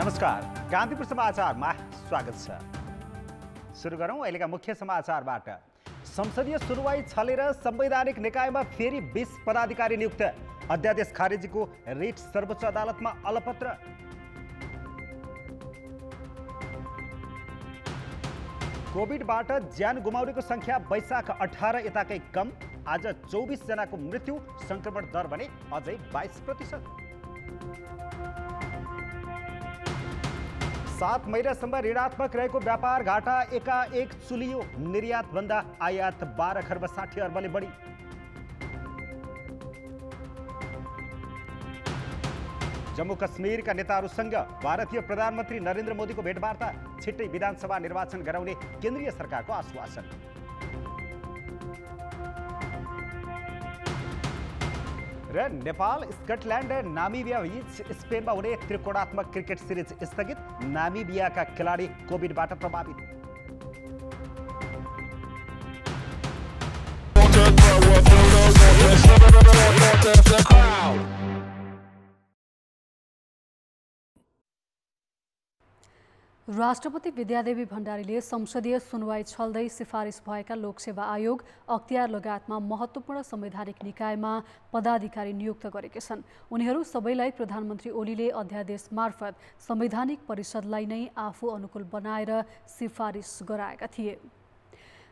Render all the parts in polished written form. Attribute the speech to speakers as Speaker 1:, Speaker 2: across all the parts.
Speaker 1: नमस्कार, कान्तिपुर समाचारमा स्वागत छ। सुरु गरौँ अहिलेका मुख्य समाचारबाट। संसदीय सुनवाई छलेर संवैधानिक निकायमा फेरि 20 पदाधिकारी नियुक्त। अध्यादेश खारेजीको रिट सर्वोच्च अदालतमा अलपत्र। कोभिडबाट ज्यान गुमाउनेको संख्या वैशाख 18 यताकै कम। आज 24 जनाको मृत्यु। संक्रमण दर भने अझै 22%। 7 महिनासम्म ऋणात्मक रहेको व्यापार घाटा एकाएक चुलियो। निर्यात भन्दा आयात 12 खर्ब 60 अर्बले बढी। जम्मू कश्मीरका नेताहरूसँग भारतीय प्रधानमन्त्री नरेन्द्र मोदीको भेटवार्ता। छिट्टै विधानसभा निर्वाचन गराउने केन्द्रीय सरकारको आश्वासन। र नेपाल स्कटल्यान्ड नामिबिया बीच स्पेनमा हुने त्रिकोणात्मक क्रिकेट सिरिज स्थगित। नामिबियाका खेलाडी कोभिडबाट प्रभावित।
Speaker 2: राष्ट्रपति विद्यादेवी भण्डारीले संसदीय सुनवाई छल्दै सिफारिस भएका लोकसेवा आयोग, अख्तियार लगायतमा महत्त्वपूर्ण संवैधानिक निकायमा पदाधिकारी नियुक्त गरेका छन्। उनीहरू सबैलाई प्रधानमन्त्री ओलीले अध्यादेश मार्फत संवैधानिक परिषदलाई नै आफू अनुकूल बनाएर सिफारिस गराएका थिए।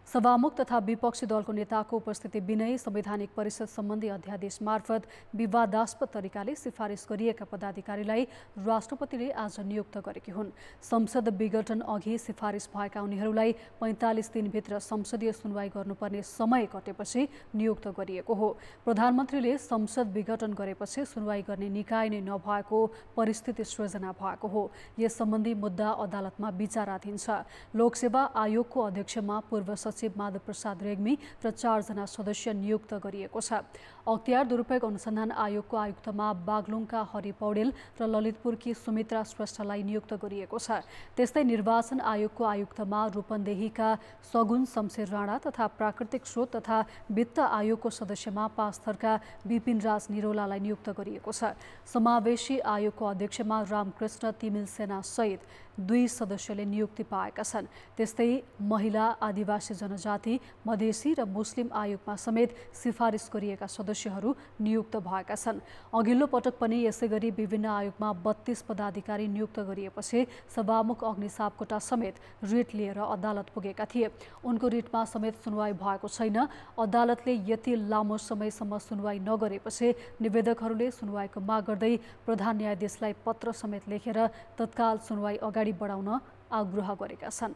Speaker 2: सभामुख तथा विपक्षी दलको नेताको उपस्थिति बिनै संवैधानिक परिषद सम्बन्धी अध्यादेश मार्फत विवादास्पद तरिकाले सिफारिस गरिएका पदाधिकारीलाई राष्ट्रपतिले आज नियुक्त गरेकी हुन्। संसद विघटन अघि सिफारिस भएका उनीहरूलाई 45 दिनभित्र संसदीय सुनवाई गर्नुपर्ने समय कटेपछि नियुक्त गरिएको हो। प्रधानमन्त्रीले संसद विघटन गरेपछि सुनवाई गर्ने निकाय नै नभएको परिस्थिति सृजना भएको हो। यस सम्बन्धी मुद्दा अदालतमा विचाराधीन छ। लोकसेवा आयोगको अध्यक्षमा पूर्व सचिव माधव प्रसाद रेग्मी र 4 जना सदस्य नियुक्त गरिएको छ। अख्तियार दुरुपयोग अनुसन्धान आयोगको आयुक्तमा बागलुङका हरि पौडेल र ललितपुरकी सुमित्रा श्रेष्ठलाई नियुक्त गरिएको छ। त्यस्तै निर्वाचन आयोगको आयुक्तमा रूपन्देहीका सगुन शमशेर राणा तथा प्राकृतिक स्रोत तथा वित्त आयोगको सदस्यमा पाँचथरका विपिन राज निरौलालाई नियुक्त गरिएको छ। समावेशी आयोगको अध्यक्षमा रामकृष्ण तिमिल सेना सहित 2 सदस्यले नियुक्ति पाएका छन्। त्यस्तै महिला, आदिवासी जनजाति, मधेसी र मुस्लिम आयोगमा समेत सिफारिस गरिएका सदस्यहरू नियुक्त भएका छन्। अघिल्लो पटक पनि यसैगरी विभिन्न आयोगमा 32 पदाधिकारी नियुक्त गरिएपछि सभामुख अग्नि सापकोटा समेत रिट लिएर अदालत पुगेका थिए। उनको रिटमा समेत सुनवाई भएको छैन। अदालतले यति लामो समयसम्म सुनवाई नगरेपछि निवेदकहरूले सुनवाईको माग गर्दै प्रधान न्यायाधीशलाई पत्र समेत लेखेर तत्काल सुनवाई अगाडि बढाउन आग्रह गरेका छन्।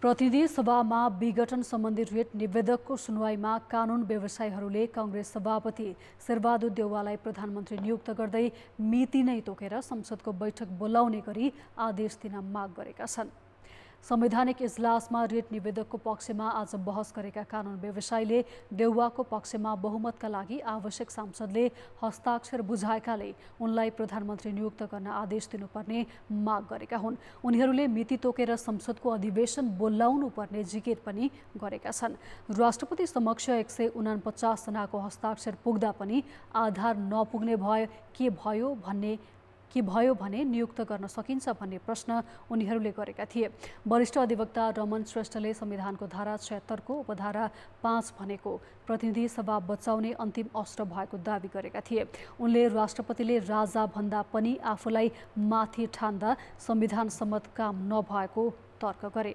Speaker 2: प्रतिनिधि सभामा विघटन सम्बन्धी रिट निवेदकको सुनवाईमा कानुन व्यवसायीहरूले कांग्रेस सभापति शेरबहादुर देउवालाई प्रधानमन्त्री नियुक्त गर्दै मिति नै तोकेर संसदको बैठक बोलाउने गरी आदेश दिन माग गरेका छन्। संवैधानिक इजलासमा रिट निवेदकको पक्षमा आज बहस गरेका कानुन व्यवसायीले देउवाको पक्षमा बहुमतका लागि आवश्यक सांसदले हस्ताक्षर बुझाएकाले उनलाई प्रधानमन्त्री नियुक्त गर्न आदेश दिनुपर्ने माग गरेका हुन्। उनीहरूले मिति तोकेर संसदको अधिवेशन बोलाउनु पर्ने जिकिर पनि गरेका छन्। राष्ट्रपति समक्ष 149 जनाको हस्ताक्षर पुग्दा पनि आधार नपुग्ने भयो भने नियुक्त गर्न सकिन्छ भन्ने प्रश्न उनीहरूले गरेका थिए। वरिष्ठ अधिवक्ता रमन श्रेष्ठले संविधानको धारा 76 को उपधारा 5 भनेको प्रतिनिधि सभा बचाउने अन्तिम अस्त्र भएको दावी गरेका थिए। उनले राष्ट्रपतिले राजा भन्दा पनि आफूलाई माथि ठान्दा संविधान सम्मत काम नभएको तर्क गरे।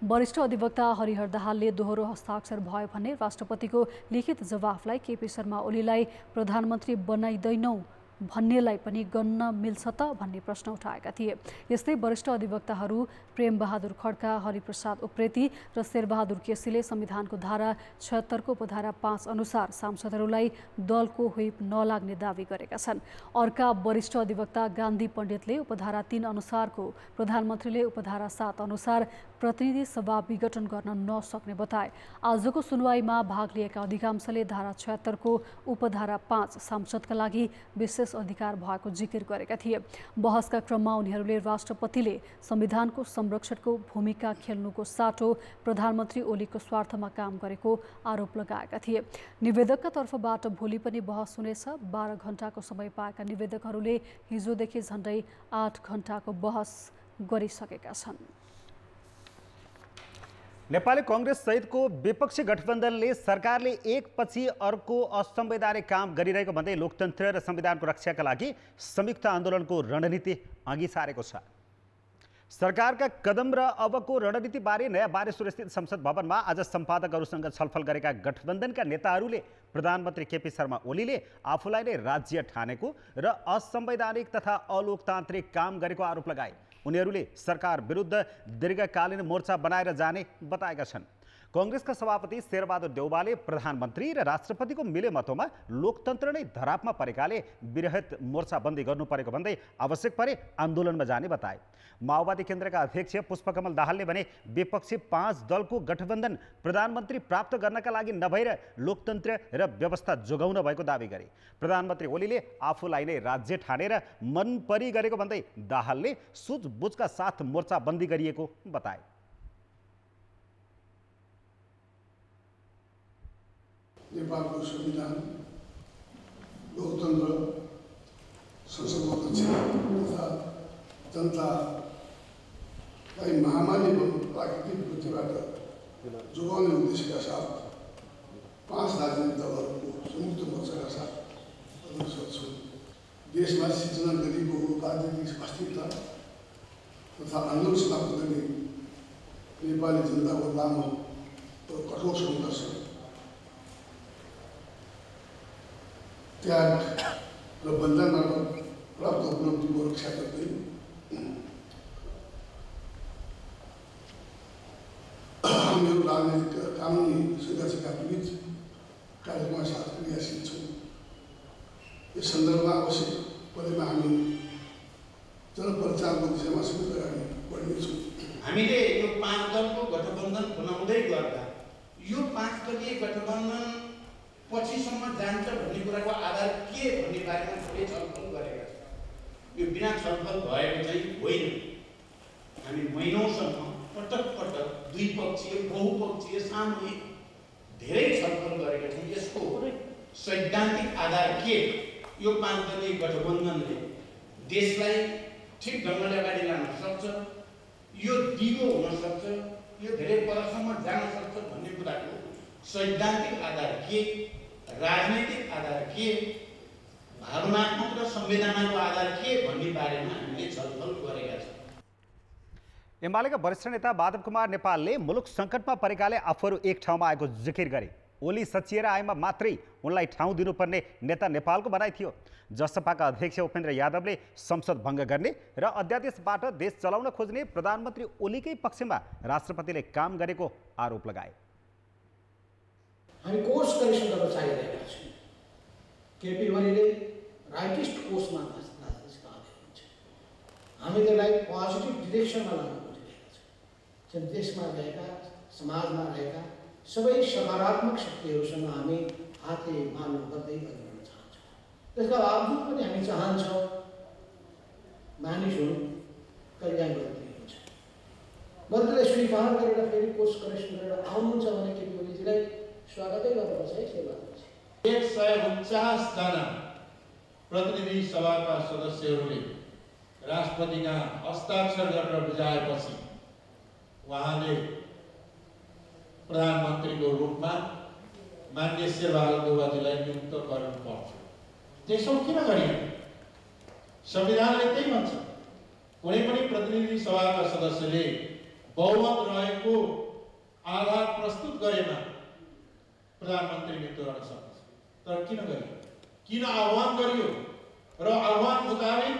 Speaker 2: वरिष्ठ अधिवक्ता हरिहर दाहालले दोहोरो हस्ताक्षर भयो भने राष्ट्रपतिको लिखित जवाफलाई केपी शर्मा ओलीलाई प्रधानमन्त्री बनाइदैनौ भन्नेलाई पनि गन्न मिल्छ त भन्ने प्रश्न उठाएका थिए। यस्तै वरिष्ठ अधिवक्ताहरू प्रेम बहादुर खड्का, हरिप्रसाद उप्रेती र शेरबहादुर केसीले संविधानको धारा 76 को उपधारा 5 अनुसार सांसदहरूलाई दलको व्हिप नलाग्ने दावी गरेका छन्। अर्का वरिष्ठ अधिवक्ता गान्धी पण्डितले उपधारा 3 अनुसारको, प्रधानमन्त्रीले उपधारा 7 अनुसार प्रतिनिधि सभा विघटन गर्न नसक्ने बताए। आजको सुनवाईमा भाग लिएका अधिकांशले धारा 76 को उपधारा 5 सांसदका लागि विशेष अधिकार भएको जिकिर गरेका थिए। बहसका क्रममा उनीहरूले राष्ट्रपतिले संविधानको संरक्षणको भूमिका खेल्नुको साटो प्रधानमन्त्री ओलीको स्वार्थमा काम गरेको आरोप लगाएका थिए। निवेदकका तर्फबाट भोलि पनि बहस हुनेछ। 12 घण्टाको समय पाएका निवेदकहरूले हिजोदेखि झण्डै 8 घण्टाको बहस गरिसकेका छन्।
Speaker 1: नेपाली कांग्रेस सहितको विपक्षी गठबन्धनले सरकारले एकपछि अर्को असंवैधानिक काम गरिरहेको भन्दै लोकतन्त्र र संविधानको रक्षाका लागि संयुक्त आन्दोलनको रणनीति अघि सारेको छ। सरकारका कदम र अबको रणनीतिबारे नयाँ बानेश्वरस्थित संसद भवनमा आज सम्पादकहरूसँग छलफल गरेका गठबन्धनका नेताहरूले प्रधानमन्त्री केपी शर्मा ओलीले आफूलाई नै राज्य ठानेको र असंवैधानिक तथा अलोकतान्त्रिक काम गरेको आरोप लगाए। उनीहरूले सरकार विरुद्ध दीर्घकालीन मोर्चा बनाएर जाने बताएका छन्। कांग्रेसका सभापति शेरबहादुर देउवाले प्रधानमन्त्री र राष्ट्रपतिको मिलेमतोमा लोकतन्त्र नै धरापमा परेकाले विरहित मोर्चाबन्दी गर्नु परेको भन्दै आवश्यक परे आन्दोलनमा जाने बताए। माओवादी केन्द्रका अध्यक्ष पुष्पकमल दाहालले भने विपक्षी 5 दलको गठबन्धन प्रधानमन्त्री प्राप्त गर्नका लागि नभएर लोकतन्त्र र व्यवस्था जोगाउन भएको दावी गरे। प्रधानमन्त्री ओलीले आफूलाई नै राज्य ठानेर मनपरी गरेको भन्दै दाहालले सुझबुझका साथ मोर्चाबन्दी गरिएको बताए।
Speaker 3: नेपालको संविधान, लोकतन्त्र, संसदको कक्ष तथा जनतालाई महामारी प्राकृतिक विपत्तिबाट जोगाउने उद्देश्यका साथ 5 राजनीतिक दलहरूको संयुक्त मोर्चाका साथ अग्रसर छौँ। देशमा सिर्जना गरिएको राजनीतिक अस्थिरता तथा आन्दोलन समाप्त गर्ने नेपाली जनताको लामो र कठोर सङ्घर्ष, त्याग र बलिदानबाट प्राप्त उपलब्धिको रक्षा गर्दै हामीहरू राजनीतिक कानुनी संघर्षका विविध कार्यक्रमका साथ क्रियाशील छौँ। यस सन्दर्भमा आवश्यक परेमा हामी जनप्रचारको दिशामा समेत अगाडि बढ्नेछौँ।
Speaker 4: हामीले यो 5 दलको गठबन्धन बनाउँदै गर्दा यो 5 दलीय गठबन्धन पछिसम्म जान्छ भन्ने कुराको आधार के भन्ने बारेमा थोरै छलफल गरेका छौँ। यो बिना छलफल भएको चाहिँ होइन। हामी महिनौसम्म पटक पटक द्विपक्षीय, बहुपक्षीय, सामूहिक धेरै छलफल गरेका छौँ। यसको सैद्धान्तिक आधार के? यो 5 दलीय गठबन्धनले देशलाई ठिक ढङ्गले अगाडि लान सक्छ, यो दिगो हुन सक्छ, यो धेरै परसम्म जान सक्छ भन्ने कुराको सैद्धान्तिक आधार के, राजनीतिक आधार के, भावनात्मक र संवेदनाको आधार के भन्ने बारेमा हामीले छलफल गरेका छौँ।
Speaker 1: एमालेका वरिष्ठ नेता माधव कुमार नेपालले मुलुक सङ्कटमा परेकाले आफूहरू एक ठाउँमा आएको जिकिर गरे। ओली सचिएर आएमा मात्रै उनलाई ठाउँ दिनुपर्ने नेता नेपालको भनाइ थियो। जसपाका अध्यक्ष उपेन्द्र यादवले संसद भङ्ग गर्ने र अध्यादेशबाट देश चलाउन खोज्ने प्रधानमन्त्री ओलीकै पक्षमा राष्ट्रपतिले काम गरेको आरोप लगाए।
Speaker 5: हामी कोर्स करेक्सन गर्न चाहिरहेका छौँ। केपी ओलीले राइटिस्ट कोर्समा नाच्ने काम गर्नुहुन्छ। हामी त्यसलाई पोजिटिभ डिरेक्सनमा लान खोजिरहेका छौँ। देशमा रहेका, समाजमा रहेका सबै सकारात्मक शक्तिहरूसँग हामी हाते मालो गर्दै अगाडि बढ्न चाहन्छौँ। त्यसका बावजुद पनि हामी चाहन्छौँ मानिसहरू कल्याण गर्दै हुन्छ। मन्त्रीले स्वीकार गरेर फेरि कोर्स करेक्सन गरेर आउनुहुन्छ भने केपी ओलीजीलाई स्वागतै गर्नुपर्छ है। सेवा
Speaker 4: 149 जना प्रतिनिधि सभाका सदस्यहरूले राष्ट्रपतिका हस्ताक्षर गरेर बुझाएपछि उहाँले प्रधानमन्त्रीको रूपमा माननीय शेरबहादुर देउवाजीलाई नियुक्त गर्नुपर्छ। त्यसो किन गरिएन? संविधानले त्यही भन्छ, कुनै पनि प्रतिनिधि सभाका सदस्यले बहुमत रहेको आधार प्रस्तुत गरेमा प्रधानमन्त्री नियुक्त गर्न सक्छ। तर किन गरियो? किन आह्वान गरियो? र आह्वान मुताबिक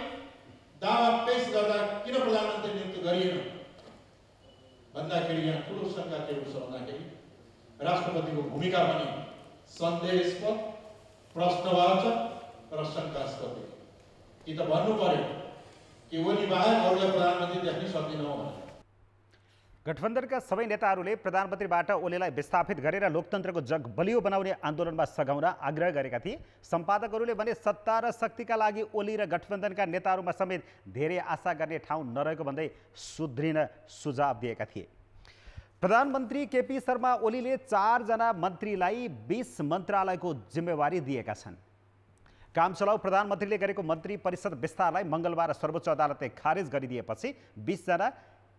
Speaker 4: दावा पेश गर्दा किन प्रधानमन्त्री नियुक्त गरिएन भन्दाखेरि यहाँ ठुलो शङ्का के हुन्छ भन्दाखेरि राष्ट्रपतिको भूमिका पनि सन्देहास्पद, प्रश्नवाचक र शङ्कास्पद। कि त भन्नु पर्यो कि ओली बाहेक अरूलाई प्रधानमन्त्री देख्न सक्दैनौँ भने।
Speaker 1: गठबन्धनका सबै नेताहरूले प्रधानमन्त्रीबाट ओलीलाई विस्थापित गरेर लोकतन्त्रको जग बलियो बनाउने आन्दोलनमा सघाउन आग्रह गरेका थिए। सम्पादकहरूले भने सत्ता र शक्तिका लागि ओली र गठबन्धनका नेताहरूमा समेत धेरै आशा गर्ने ठाउँ नरहेको भन्दै सुध्रिन सुझाव दिएका थिए। प्रधानमन्त्री केपी शर्मा ओलीले 4 जना मन्त्रीलाई 20 मन्त्रालयको जिम्मेवारी दिएका छन्। काम चलाउ प्रधानमन्त्रीले गरेको मन्त्री परिषद विस्तारलाई मङ्गलबार सर्वोच्च अदालतले खारेज गरिदिएपछि 20 जना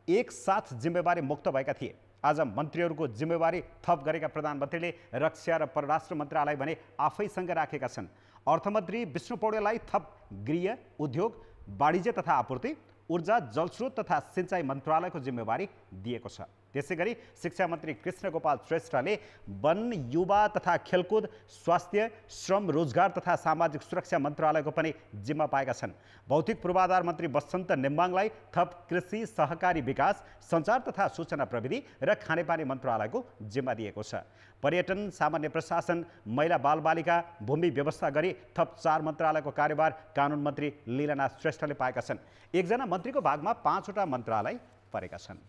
Speaker 1: एक साथ जिम्मेवारी मुक्त भएका थिए। आज मन्त्रीहरूको जिम्मेवारी थप गरेका प्रधानमन्त्रीले रक्षा र परराष्ट्र मन्त्रालय भने आफैसँग राखेका छन्। अर्थमन्त्री विष्णु पौडेललाई थप गृह, उद्योग, वाणिज्य तथा आपूर्ति, ऊर्जा, जलस्रोत तथा सिंचाई मन्त्रालयको जिम्मेवारी दिएको छ। त्यसैगरी शिक्षा मन्त्री कृष्णगोपाल श्रेष्ठले वन, युवा तथा खेलकुद, स्वास्थ्य, श्रम, रोजगार तथा सामाजिक सुरक्षा मन्त्रालयको पनि जिम्मा पाएका छन्। भौतिक पूर्वाधार मन्त्री बसन्त नेम्बाङलाई थप कृषि, सहकारी विकास, सञ्चार तथा सूचना प्रविधि र खानेपानी मन्त्रालयको जिम्मा दिएको छ। पर्यटन, सामान्य प्रशासन, महिला बालबालिका, भूमि व्यवस्था गरी थप 4 मन्त्रालयको कार्यभार कानुन मन्त्री लीलानाथ श्रेष्ठले पाएका छन्। एकजना मन्त्रीको भागमा 5 वटा मन्त्रालय परेका छन्।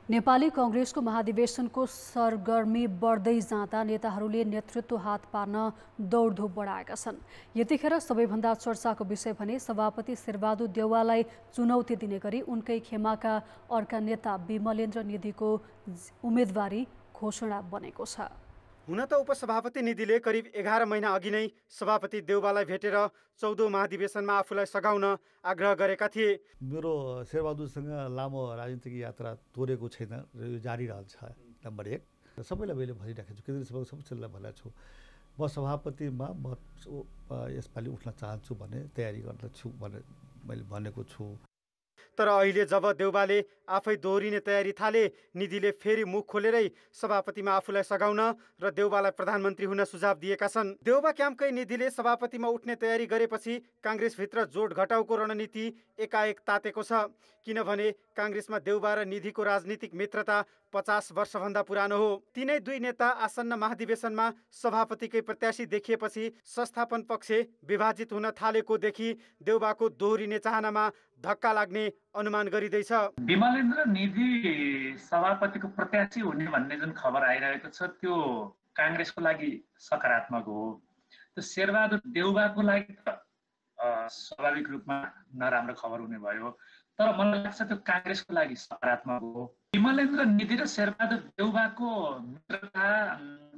Speaker 2: नेपाली कांग्रेसको महाधिवेशनको सरगर्मी बढ्दै जाँदा नेताहरूले नेतृत्व हात पार्न दौडधुप बढाएका छन्। यतिखेर सबैभन्दा चर्चाको विषय भने सभापति शेरबहादुर देउवालाई चुनौती दिने गरी उनकै खेमाका अर्का नेता विमलेन्द्र निधिको उम्मेदवारी घोषणा बनेको छ।
Speaker 6: हुन त उपसभापति निधिले करिब 11 महिना अघि नै सभापति देउवालाई भेटेर 14औं महाधिवेशनमा आफूलाई सघाउन आग्रह गरेका थिए।
Speaker 7: मेरो शेरबहादुरसँग लामो राजनीतिक यात्रा तोडेको छैन र यो जारी रहन्छ। नम्बर 1, सबैलाई मैले भनिराखेको छु, केन्द्रीय सभाको सबैलाई भनेको छु, म सभापतिमा म यसपालि उठ्न चाहन्छु भने तयारी गर्दछु भने मैले भनेको छु।
Speaker 6: तर अहिले जब देउवाले आफै दोहोरिने तयारी थाले, निधिले फेरि मुख खोलेरै सभापतिमा आफूलाई सघाउन र देउवालाई प्रधानमन्त्री हुन सुझाव दिएका छन्। देउवा क्याम्पकै निधिले सभापतिमा उठ्ने तयारी गरेपछि काङ्ग्रेसभित्र जोड घटाउको रणनीति एकाएक तातेको छ। किनभने काङ्ग्रेसमा देउवा र निधिको राजनीतिक मित्रता 50 वर्षभन्दा पुरानो हो। तिनै दुई नेता आसन्न महाधिवेशनमा सभापतिकै प्रत्याशी देखिएपछि संस्थापन पक्ष विभाजित हुन थालेकोदेखि देउवाको दोहोरिने चाहनामा धक्का लाग्ने अनुमान गरिँदैछ।
Speaker 8: विमलेन्द्र निधि सभापतिको प्रत्याशी हुने भन्ने जुन खबर आइरहेको छ त्यो काङ्ग्रेसको लागि सकारात्मक हो। त्यो शेरबहादुर देउवाको लागि त स्वाभाविक रूपमा नराम्रो खबर हुने भयो, तर मलाई लाग्छ त्यो काङ्ग्रेसको लागि सकारात्मक हो। विमलेन्द्र निधि र शेरबहादुर देउवाको मित्रता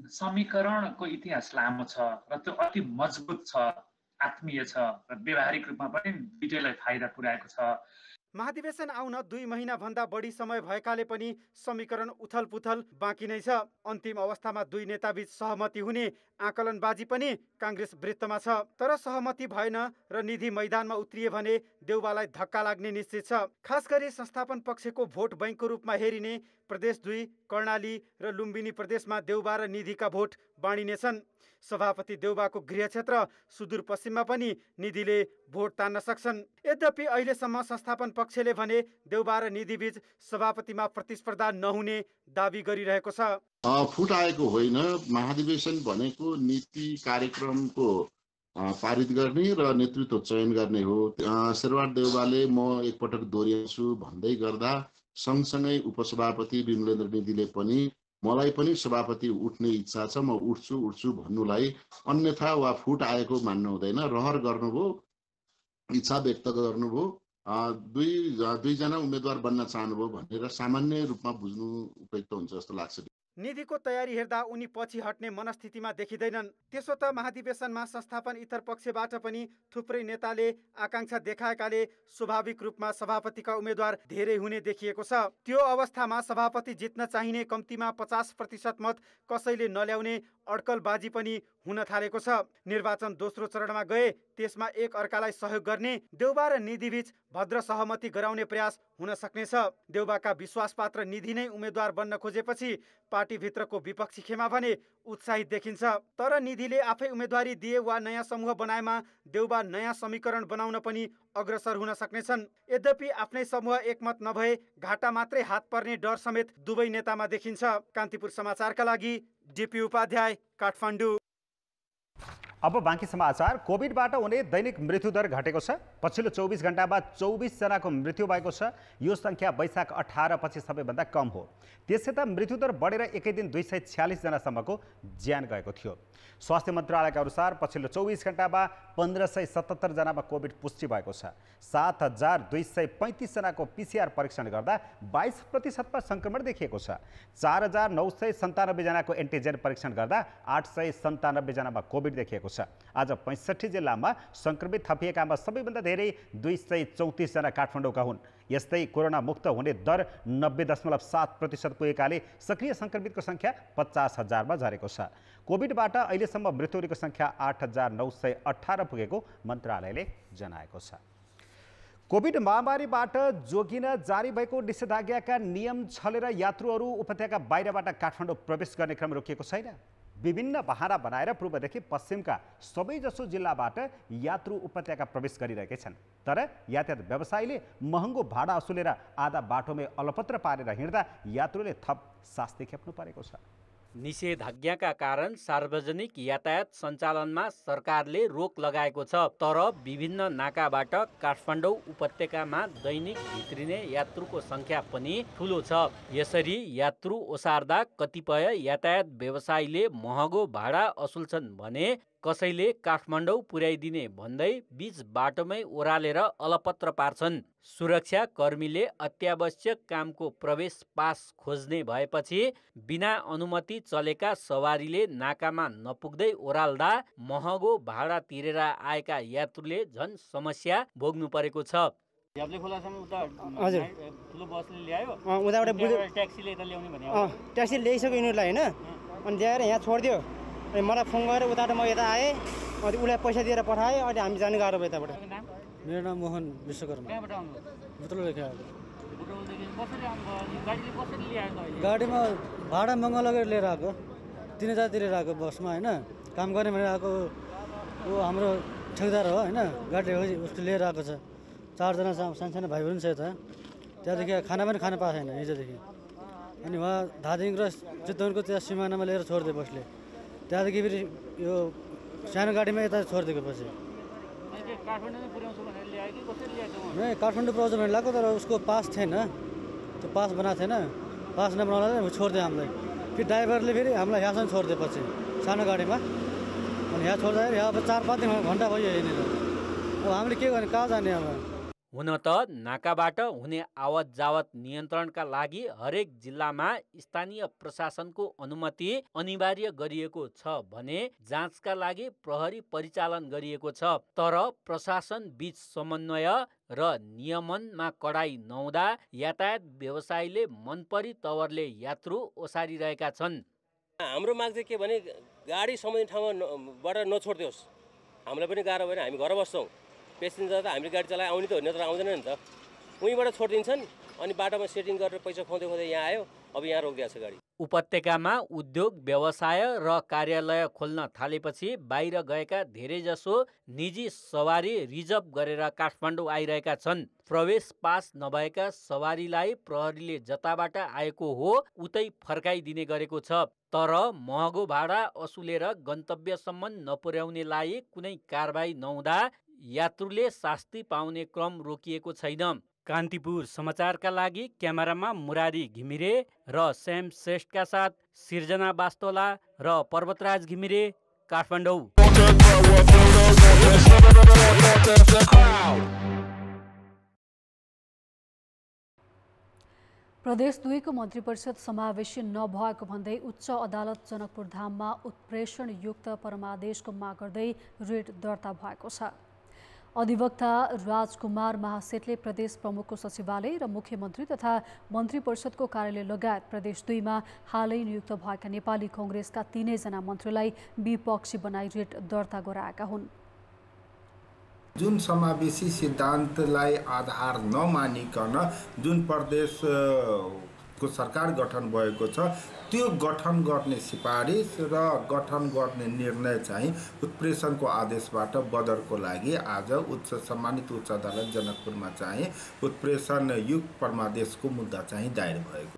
Speaker 8: समीकरणको इतिहास लामो छ र त्यो अति मजबुत छ, आत्मीय छ र व्यावहारिक रूपमा पनि दुईटैलाई फाइदा पुर्याएको छ।
Speaker 6: महाधिवेशन आउन 2 महिना भन्दा बढी समय भएकाले पनि समीकरण उथलपुथल बाँकी नै छ। अन्तिम अवस्थामा दुई नेताबीच सहमति हुने आकलनबाजी पनि काङ्ग्रेस वृत्तमा छ। तर सहमति भएन र निधि मैदानमा उत्रिए भने देउवालाई धक्का लाग्ने निश्चित छ। खास गरी संस्थापन पक्षको भोट बैंकको रूपमा हेरिने प्रदेश 2, कर्णाली र लुम्बिनी प्रदेशमा देउवा र निधिका भोट बाँडिनेछन्। सभापति देउवाको गृह क्षेत्र सुदूरपश्चिममा पनि निधिले भोट तान्न सक्छन्। यद्यपि अहिलेसम्म संस्थापन पक्षले भने देउवा र निधिबीच सभापतिमा प्रतिस्पर्धा नहुने दावी गरिरहेको छ।
Speaker 9: फुट आएको होइन, महाधिवेशन भनेको नीति कार्यक्रमको पारित गर्ने र नेतृत्व चयन गर्ने हो। शेरबहादुर देउवाले म एकपटक दोहोऱ्याउँछु भन्दै गर्दा सँगसँगै उपसभापति विमलेन्द्र निधिले पनि मलाई पनि सभापति उठ्ने इच्छा छ, म उठ्छु भन्नुलाई अन्यथा वा फुट आएको मान्नु हुँदैन। रहर गर्नुभयो, इच्छा व्यक्त गर्नुभयो, दुईजना उम्मेदवार बन्न चाहनुभयो भनेर सामान्य रूपमा बुझ्नु उपयुक्त हुन्छ जस्तो लाग्छ।
Speaker 6: निधिको तयारी हेर्दा उनी पछि हट्ने मनस्थितिमा देखिँदैनन्। त्यसो त महाधिवेशनमा संस्थापन इतर पक्षबाट पनि थुप्रै नेताले आकांक्षा देखाएकाले स्वाभाविक रूपमा सभापतिका उम्मेद्वार धेरै हुने देखिएको छ। त्यो अवस्थामा सभापति जित्न चाहिने कम्तीमा 50% मत कसैले नल्याउने अड्कलबाजी पनि हुन थालेको छ। निर्वाचन दोस्रो चरणमा गए त्यसमा एक अर्कालाई सहयोग गर्ने देउवा र निधिबीच भद्र सहमति गराउने प्रयास हुन सक्नेछ। देउवाका विश्वासपात्र निधि नै उम्मेद्वार बन्न खोजेपछि पार्टीभित्रको विपक्षी खेमा भने उत्साहित देखिन्छ। तर निधिले आफै उम्मेदवारी दिए वा नयाँ समूह बनाएमा देउवा नयाँ समीकरण बनाउन पनि अग्रसर हुन सक्नेछन्। यद्यपि आफ्नै समूह एकमत नभए घाटा मात्रै हात पर्ने डर समेत दुवै नेतामा देखिन्छ। कान्तिपुर समाचारका लागि डिपी उपाध्याय, काठमाडौँ।
Speaker 1: अब बाँकी समाचार। कोभिडबाट हुने दैनिक मृत्युदर घटेको छ। पछिल्लो 24 घण्टामा 24 जनाको मृत्यु भएको छ। यो सङ्ख्या वैशाख 18 पछि सबैभन्दा कम हो। त्यसै त मृत्युदर बढेर एकै दिन 246 जनासम्मको ज्यान गएको थियो। स्वास्थ्य मन्त्रालयका अनुसार पछिल्लो 24 घण्टामा 1577 जनामा कोभिड पुष्टि भएको छ। 7235 जनाको PCR परीक्षण गर्दा 22% सङ्क्रमण देखिएको छ। 4997 जनाको एन्टिजेन परीक्षण गर्दा 897 जनामा कोभिड देखिएको छ। आज 65 जिल्लामा सङ्क्रमित थपिएकामा सबैभन्दा धेरै 234 जना काठमाडौँका हुन्। यस्तै कोरोना मुक्त हुने दर 90.7% पुगेकाले सक्रिय सङ्क्रमितको सङ्ख्या 50,000मा झरेको छ। कोभिडबाट अहिलेसम्म मृत्युको सङ्ख्या 8,918 पुगेको मन्त्रालयले जनाएको छ। कोभिड महामारीबाट जोगिन जारी भएको निषेधाज्ञाका नियम छलेर यात्रुहरू उपत्यका बाहिरबाट काठमाडौँ प्रवेश गर्ने क्रम रोकिएको छैन। विभिन्न बहाना बनाएर पूर्वदेखि पश्चिमका सबैजसो जिल्लाबाट यात्रु उपत्यका प्रवेश गरिरहेका छन्। तर यातायात व्यवसायीले महँगो भाडा असुलेर आधा बाटोमै अलपत्र पारेर हिँड्दा यात्रुले थप शास्ति खेप्नु परेको छ।
Speaker 10: निषेधाज्ञाका कारण सार्वजनिक यातायात सञ्चालनमा सरकारले रोक लगाएको छ। तर विभिन्न नाकाबाट काठमाडौँ उपत्यकामा दैनिक भित्रिने यात्रुको सङ्ख्या पनि ठुलो छ। यसरी यात्रु ओसार्दा कतिपय यातायात व्यवसायीले महँगो भाडा असुल्छन् भने कसैले काठमाडौँ पुर्याइदिने भन्दै बीच बाटोमै ओह्रालेर अलपत्र पार्छन्। सुरक्षा कर्मीले अत्यावश्यक कामको प्रवेश पास खोज्ने भएपछि बिना अनुमति चलेका सवारीले नाकामा नपुग्दै ओह्राल्दा महँगो भाडा तिरेर आएका यात्रुले झन् समस्या भोग्नु परेको छ।
Speaker 11: हजुर, ठुलो बसले ल्यायो, उताबाट ट्याक्सीले त ल्याउने भने ट्याक्सी ल्याइसक्यो यिनीहरूलाई होइन, अनि ल्याएर यहाँ छोडिदियो। अनि मलाई फोन गरेर उताबाट म यता आएँ, अनि उसलाई पैसा दिएर पठाएँ। अहिले हामी जानु गाह्रो भयो यताबाट।
Speaker 12: मेरो नाम मोहन विश्वकर्मा। गाडीमा भाडा महँगो लगेर लिएर आएको, 3000 तिरेर आएको बसमा होइन। काम गर्ने भनेर आएको ऊ हाम्रो ठेकदार हो होइन, गाडी उसले लिएर आएको छ। 4 जना सानो भाइ पनि छ यता। त्यहाँदेखि खाना पनि खान पाएको छैन हिजोदेखि। अनि उहाँ धादिङ र चितवनको त्यहाँ सिमानामा लिएर छोडिदियो बसले। त्यहाँदेखि फेरि यो सानो गाडीमा यता छोडिदिएको पछि काठमाडौँ पुऱ्याउँछ भने लाग्यो, तर उसको पास थिएन, त्यो पास बनाएको थिएन। पास नबनाउँदा छोडिदियो हामीलाई। फेरि ड्राइभरले फेरि हामीलाई यहाँसम्म छोडिदिएपछि सानो गाडीमा। अनि यहाँ छोड्दाखेरि यहाँ अब 4-5 घन्टा भयो यहाँनिर। अब हामीले के गर्ने, कहाँ जाने अब।
Speaker 10: हुन त नाकाबाट हुने आवत जावत नियन्त्रणका लागि हरेक जिल्लामा स्थानीय प्रशासनको अनुमति अनिवार्य गरिएको छ भने जाँचका लागि प्रहरी परिचालन गरिएको छ। तर प्रशासन बीच समन्वय र नियमनमा कडाई नहुँदा यातायात व्यवसायीले मनपरी तवरले यात्रु ओसारिरहेका छन्।
Speaker 13: हाम्रो माग चाहिँ के भने गाडी सम्बन्धित ठाउँबाट नछोडिदियोस्। हामीलाई पनि गाह्रो भएन, हामी घर बस्छौँ। पेसेन्जर त हामीले गाडी चलाए आउने त हो, नत्र आउँदैन नि त। उहीँबाट छोडिदिन्छन्, अनि बाटोमा सेटिङ गरेर पैसा खुवाउँदै खुवाउँदै यहाँ आयो। अब यहाँ रोकिदिएको छ गाडी।
Speaker 10: उपत्यकामा उद्योग व्यवसाय र कार्यालय खोल्न थालेपछि बाहिर गएका धेरैजसो निजी सवारी रिजर्भ गरेर काठमाडौँ आइरहेका छन्। प्रवेश पास नभएका सवारीलाई प्रहरीले जताबाट आएको हो उतै फर्काइदिने गरेको छ। तर महँगो भाडा असुलेर गन्तव्यसम्म नपुर्याउनेलाई कुनै कारबाही नहुँदा यात्रुले शास्ति पाउने क्रम रोकिएको छैन। कान्तिपुर समाचारका लागि क्यामेरामा मुरारी घिमिरे र श्याम श्रेष्ठका साथ सिर्जना बास्तोला र पर्वतराज घिमिरे, काठमाडौँ।
Speaker 2: प्रदेश 2 को मन्त्री परिषद समावेशी नभएको भन्दै उच्च अदालत जनकपुर धाममा उत्प्रेषणयुक्त परमादेशको माग गर्दै रिट दर्ता भएको छ। अधिवक्ता राजकुमार महासेठले प्रदेश प्रमुखको सचिवालय र मुख्यमन्त्री तथा मन्त्री परिषदको कार्यालय लगायत प्रदेश 2 मा हालै नियुक्त भएका नेपाली कांग्रेसका 3 जना मन्त्रीलाई विपक्षी बनाई रिट दर्ता गराएका हुन्।
Speaker 14: जुन समावेशी सिद्धान्तलाई आधार नमानिकन जुन प्रदेशको सरकार गठन भएको छ त्यो गठन गर्ने सिफारिस र गठन गर्ने निर्णय चाहिँ उत्प्रेषणको आदेशबाट बदरको लागि आज सम्मानित उच्च अदालत जनकपुरमा चाहिँ उत्प्रेषण युक्त परमादेशको मुद्दा चाहिँ दायर भएको।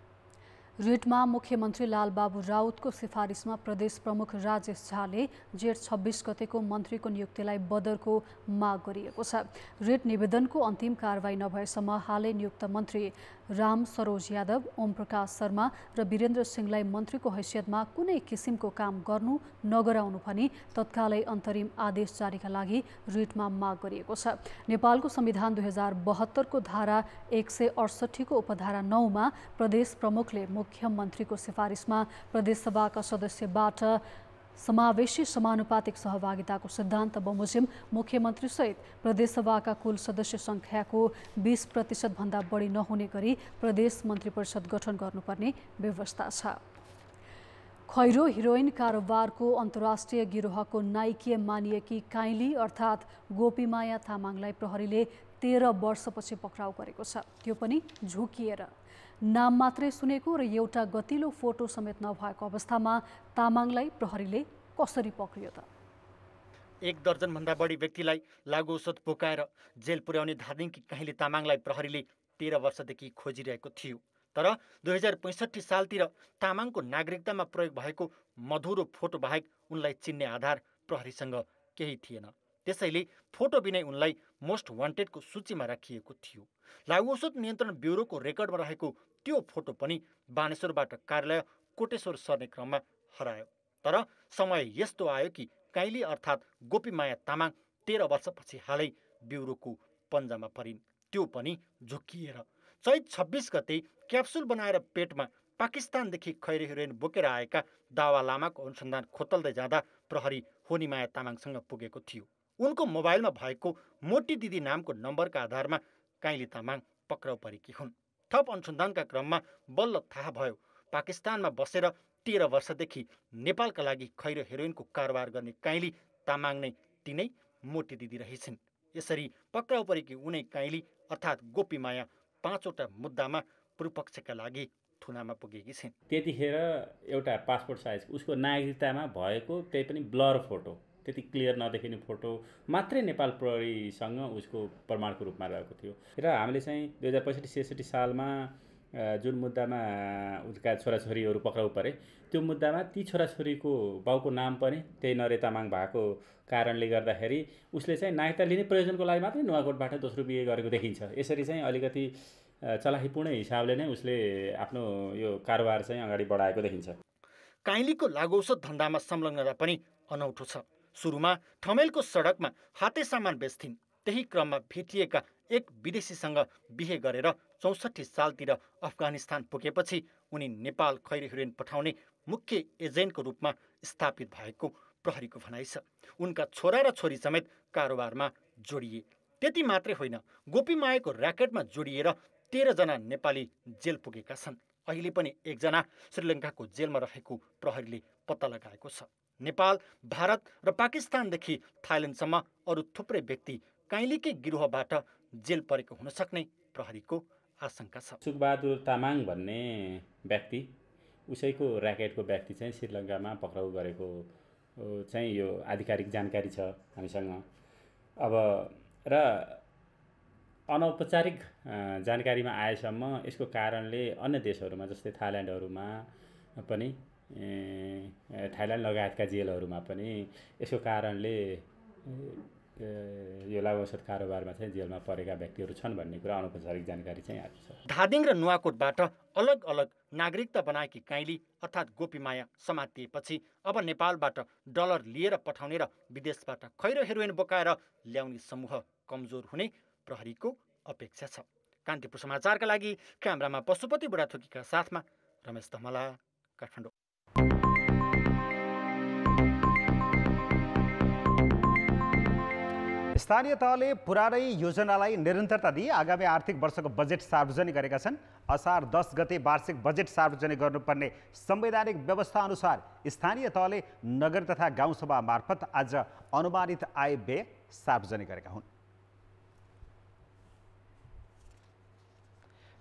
Speaker 2: रिटमा मुख्यमन्त्री लालबाबु राउतको सिफारिसमा प्रदेश प्रमुख राजेश झाले जेठ 26 गतेको मन्त्रीको नियुक्तिलाई बदरको माग गरिएको छ। रिट निवेदनको अन्तिम कारवाही नभएसम्म हालै नियुक्त मन्त्री राम सरोज यादव, ओम प्रकाश शर्मा र वीरेन्द्र सिंहलाई मन्त्रीको हैसियतमा कुनै किसिमको काम गर्नु नगराउनु भनी तत्कालै अन्तरिम आदेश जारीका लागि रिटमा माग गरिएको छ। नेपालको संविधान 2072 को धारा 168 को उपधारा 9 मा प्रदेश प्रमुखले मुख्यमन्त्रीको सिफारिसमा प्रदेशसभाका सदस्यबाट समावेशी समानुपातिक सहभागिताको सिद्धान्त बमोजिम मुख्यमन्त्रीसहित प्रदेशसभाका कुल सदस्य सङ्ख्याको 20% भन्दा बढी नहुने गरी प्रदेश मन्त्री परिषद गठन गर्नुपर्ने व्यवस्था छ। खैरो हिरोइन कारोबारको अन्तर्राष्ट्रिय गिरोहको नाइके मानिएकी काइली अर्थात् गोपीमाया तामाङलाई प्रहरीले 13 वर्षपछि पक्राउ गरेको छ, त्यो पनि झुकिएर। नाम मात्रै सुनेको र एउटा गतिलो फोटो समेत नभएको अवस्थामा तामाङलाई प्रहरीले कसरी पक्रियो त?
Speaker 15: 1 दर्जनभन्दा बढी व्यक्तिलाई लागु औषध बोकाएर जेल पुर्याउने धादिङकी काइली तामाङलाई प्रहरीले 13 वर्षदेखि खोजिरहेको थियो। तर 2065 सालतिर तामाङको नागरिकतामा प्रयोग भएको मधुरो फोटो बाहेक उनलाई चिन्ने आधार प्रहरीसँग केही थिएन। त्यसैले फोटो बिनै उनलाई मोस्ट वान्टेडको सूचीमा राखिएको थियो। लागु औषध नियन्त्रण ब्युरोको रेकर्डमा रहेको त्यो फोटो पनि बानेश्वरबाट कार्यालय कोटेश्वर सर्ने क्रममा हरायो। तर समय यस्तो आयो कि काइली अर्थात् गोपीमाया तामाङ 13 वर्षपछि हालै ब्युरोको पन्जामा परिन्, त्यो पनि झुक्किएर। चैत 26 गते क्याप्सुल बनाएर पेटमा पाकिस्तानदेखि खैरो हिरोइन बोकेर आएका दावा लामाको अनुसन्धान खोतल्दै जाँदा प्रहरी होनीमाया तामाङसँग पुगेको थियो। उनको मोबाइलमा भएको मोटी दिदी नामको नम्बरका आधारमा काइली तामाङ पक्राउ परेकी हुन्। थप अनुसन्धानका क्रममा बल्ल थाहा भयो पाकिस्तानमा बसेर 13 वर्षदेखि नेपालका लागि खैरो हेरोइनको कारोबार गर्ने काइली तामाङ नै तिनै मोटी दिदी रहेछन्। यसरी पक्राउ परेकी उनै काइली अर्थात् गोपीमाया 5 वटा मुद्दामा पूर्वपक्षका लागि थुनामा पुगेकी छिन्।
Speaker 16: त्यतिखेर एउटा पासपोर्ट साइज उसको नागरिकतामा भएको त्यही पनि ब्लर फोटो, त्यति क्लियर नदेखिने फोटो मात्रै नेपाल प्रहरीसँग उसको प्रमाणको रूपमा रहेको थियो। र हामीले चाहिँ 2065-66 सालमा जुन मुद्दामा उसका छोराछोरीहरू पक्राउ परे त्यो मुद्दामा ती छोराछोरीको बाउको नाम पनि त्यही नरे तामाङ भएको कारणले गर्दाखेरि उसले चाहिँ नागरिकता लिने प्रयोजनको लागि मात्रै नुवाकोटबाट दोस्रो बिहे गरेको देखिन्छ। यसरी चाहिँ अलिकति चलाखीपूर्ण हिसाबले नै उसले आफ्नो यो कारोबार चाहिँ अगाडि बढाएको देखिन्छ।
Speaker 15: काइलीको लागु औषध धन्दामा संलग्नता पनि अनौठो छ। सुरुमा ठमेलको सडकमा हाते सामान बेच्थिन्। त्यही क्रममा भेटिएका एक विदेशीसँग बिहे गरेर 64 सालतिर अफगानिस्तान पुगेपछि उनी नेपाल खैरो हिरोइन पठाउने मुख्य एजेन्टको रूपमा स्थापित भएको प्रहरीको भनाइ छ। उनका छोरा र छोरी समेत कारोबारमा जोडिए। त्यति मात्रै होइन, गोपीमायाको र्याकेटमा जोडिएर 13 जना नेपाली जेल पुगेका छन्। अहिले पनि एकजना श्रीलङ्काको जेलमा रहेको प्रहरीले पत्ता लगाएको छ। नेपाल, भारत र पाकिस्तानदेखि थाइल्यान्डसम्म अरू थुप्रै व्यक्ति काइलीकै गिरोहबाट जेल परेको हुन सक्ने प्रहरीको आशंका छ।
Speaker 16: सुखबहादुर तामाङ भन्ने व्यक्ति, उसैको र्याकेटको व्यक्ति चाहिँ श्रीलङ्कामा पक्राउ गरेको चाहिँ यो आधिकारिक जानकारी छ हामीसँग। अब र अनौपचारिक जानकारीमा आएसम्म यसको कारणले अन्य देशहरूमा जस्तै थाइल्यान्डहरूमा पनि थाइल्यान्ड लगायतका जेलहरूमा पनि यसको कारणले यो लागु औषध कारोबारमा चाहिँ जेलमा परेका व्यक्तिहरू छन् भन्ने कुरा अनौपचारिक जानकारी चाहिँ आएको छ।
Speaker 15: धादिङ र नुवाकोटबाट अलग अलग नागरिकता बनाएकी काइली अर्थात् गोपीमाया समातिएपछि अब नेपालबाट डलर लिएर पठाउने र विदेशबाट खैरो हेरोइन बोकाएर ल्याउने समूह कमजोर हुने प्रहरीको अपेक्षा छ। कान्तिपुर समाचारका लागि क्यामेरामा पशुपति बुढाथोकीका साथमा रमेश धमला, काठमाडौँ।
Speaker 1: स्थानीय तहले पुरानै योजनालाई निरन्तरता दिई आगामी आर्थिक वर्षको बजेट सार्वजनिक गरेका छन्। असार 10 गते वार्षिक बजेट सार्वजनिक गर्नुपर्ने संवैधानिक व्यवस्था अनुसार स्थानीय तहले नगर तथा गाउँसभा मार्फत आज अनुमानित आय व्यय सार्वजनिक गरेका हुन्।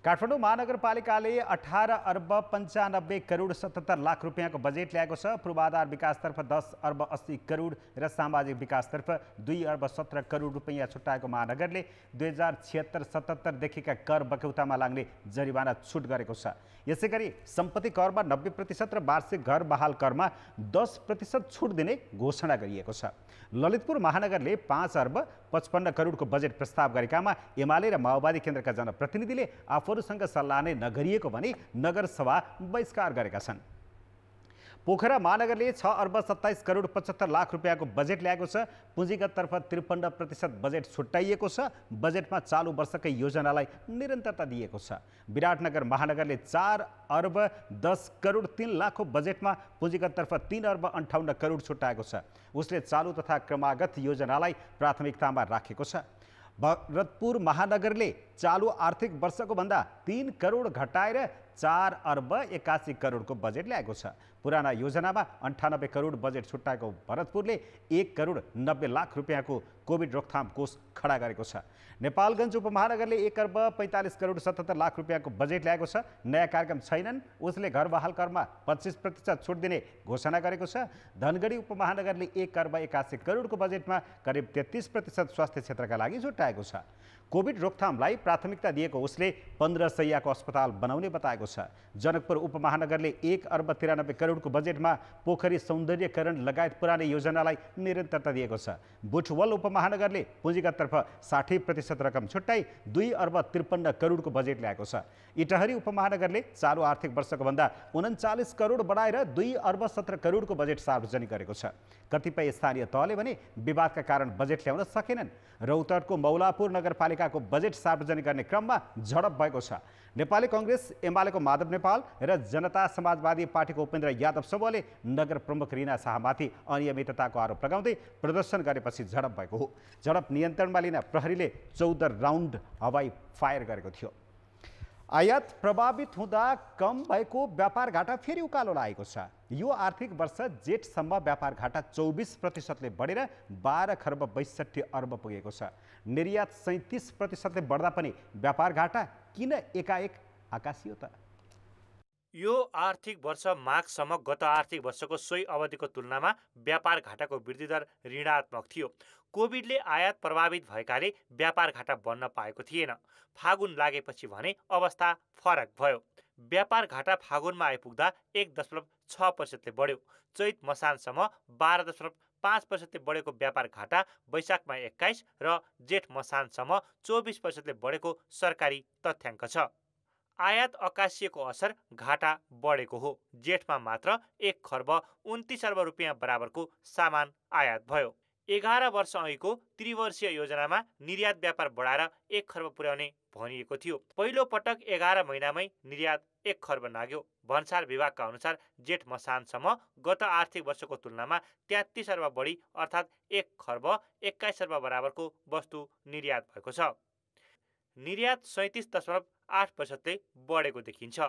Speaker 1: काठमाडौँ महानगरपालिकाले 18 अर्ब 95 करोड 77 लाख रुपियाँको बजेट ल्याएको छ। पूर्वाधार विकासतर्फ 10 अर्ब 80 करोड र सामाजिक विकासतर्फ 2 अर्ब 17 करोड रुपियाँ छुट्याएको महानगरले 2076-77 देखिका कर बक्यौतामा लाग्ने जरिवाना छुट गरेको छ। यसैगरी सम्पत्ति करमा 90% र वार्षिक घर बहाल करमा 10% छुट दिने घोषणा गरिएको छ। ललितपुर महानगरले 5 अर्ब 55 करोडको बजेट प्रस्ताव गरेकामा एमाले र माओवादी केन्द्रका जनप्रतिनिधिले आफूहरूसँग सल्लाह नै नगरिएको भनी नगरसभा बहिष्कार गरेका छन्। पोखरा महानगरले 6 अर्ब 27 करोड 75 लाख रुपियाँको बजेट ल्याएको छ। पुँजीगततर्फ 53% बजेट छुट्याइएको छ। बजेटमा चालु वर्षकै योजनालाई निरन्तरता दिएको छ। विराटनगर महानगरले 4 अर्ब 10 करोड 3 लाखको बजेटमा पुँजीगततर्फ 3 अर्ब 58 करोड छुट्याएको छ। उसले चालु तथा क्रमागत योजनालाई प्राथमिकतामा राखेको छ। भरतपुर महानगरले चालु आर्थिक वर्षको भन्दा 3 करोड घटाएर 4 अर्ब 81 करोडको बजेट ल्याएको छ। पुराना योजनामा 98 करोड बजेट छुट्याएको भरतपुरले 1 करोड 90 लाख रुपियाँको कोभिड रोकथाम कोष खडा गरेको छ। नेपालगञ्ज उपमहानगरले 1 अर्ब 45 करोड 77 लाख रुपियाँको बजेट ल्याएको छ। नयाँ कार्यक्रम छैनन्। उसले घर बहाल करमा 25% छुट दिने घोषणा गरेको छ। धनगढी उपमहानगरले 1 अर्ब 81 करोडको बजेटमा करिब 33% स्वास्थ्य क्षेत्रका लागि छुट्याएको छ। कोभिड रोकथामलाई प्राथमिकता दिएको उसले 15 शैय्याको अस्पताल बनाउने बताएको छ। जनकपुर उपमहानगरले 1 अर्ब 93 करोडको बजेटमा पोखरी सौन्दर्यकरण लगायत पुरानै योजनालाई निरन्तरता दिएको छ। बुटवल उपमहानगरले पुँजीगततर्फ 60% रकम छुट्याई 2 अर्ब 53 करोडको बजेट ल्याएको छ। इटहरी उपमहानगरले चालु आर्थिक वर्षको भन्दा 39 करोड बढाएर 2 अर्ब 17 करोडको बजेट सार्वजनिक गरेको छ। कतिपय स्थानीय तहले भने विवादका कारण बजेट ल्याउन सकेनन्। रौतहटको मौलापुर नगरपालिकाको बजेट सार्वजनिक गर्ने क्रममा झडप भएको छ। नेपाली कङ्ग्रेस एमालेको माधव नेपाल र जनता समाजवादी पार्टीको उपेन्द्र यादव समूहले नगर प्रमुख रिना शाहमाथि अनियमितताको आरोप लगाउँदै प्रदर्शन गरेपछि झडप भएको हो। झडप नियन्त्रणमा लिन प्रहरीले 14 राउन्ड हवाई फायर गरेको थियो। आयात प्रभावित हुँदा कम भएको व्यापार घाटा फेरि उकालो लागेको छ। यो आर्थिक वर्ष जेठसम्म व्यापार घाटा 24%ले बढेर 12 खर्ब 62 अर्ब पुगेको छ। निर्यात 37%ले बढ्दा पनि व्यापार घाटा किन एकाएक आकाशियो त?
Speaker 15: यो आर्थिक वर्ष माघसम्म गत आर्थिक वर्षको सोही अवधिको तुलनामा व्यापार घाटाको वृद्धि दर ऋणात्मक थियो। कोभिडले आयात प्रभावित भएकाले व्यापार घाटा बन्न पाएको थिएन। फागुन लागेपछि भने अवस्था फरक भयो। व्यापार घाटा फागुनमा आइपुग्दा 1.6%ले बढ्यो। चैत मसानसम्म 12.5%ले बढेको व्यापार घाटा वैशाखमा 21 र जेठ मसानसम्म 24%ले बढेको सरकारी तथ्याङ्क छ। आयात अकासिएको असर घाटा बढेको हो। जेठमा मात्र 1 खर्ब 29 अर्ब रुपियाँ बराबरको सामान आयात भयो। 11 वर्ष अघिको त्रिवर्षीय योजनामा निर्यात व्यापार बढाएर 1 खर्ब पुर्याउने भनिएको थियो। पहिलो पटक 11 महिनामै निर्यात 1 खर्ब नाग्यो। भन्सार विभागका अनुसार जेठ मसानसम्म गत आर्थिक वर्षको तुलनामा 33 अर्ब बढी अर्थात् 1 खर्ब 21 अर्ब बराबरको वस्तु निर्यात भएको छ। निर्यात 37.8%ले बढेको देखिन्छ।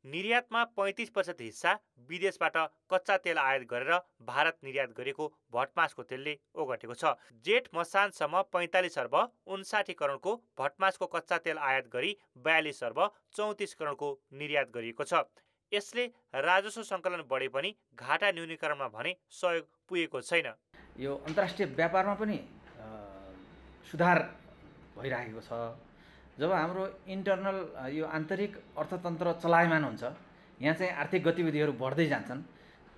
Speaker 15: निर्यातमा 35% हिस्सा विदेशबाट कच्चा तेल आयात गरेर भारत निर्यात गरेको भटमासको तेलले ओगटेको छ। जेठ मसानसम्म 45 अर्ब 59 करोडको भटमासको कच्चा तेल आयात गरी 42 अर्ब 34 करोडको निर्यात गरिएको छ। यसले राजस्व सङ्कलन बढे पनि घाटा न्यूनीकरणमा भने सहयोग पुगेको छैन।
Speaker 17: यो अन्तर्राष्ट्रिय व्यापारमा पनि सुधार भइरहेको छ। जब हाम्रो इन्टरनल यो आन्तरिक अर्थतन्त्र चलायमान हुन्छ, यहाँ चाहिँ आर्थिक गतिविधिहरू बढ्दै जान्छन्,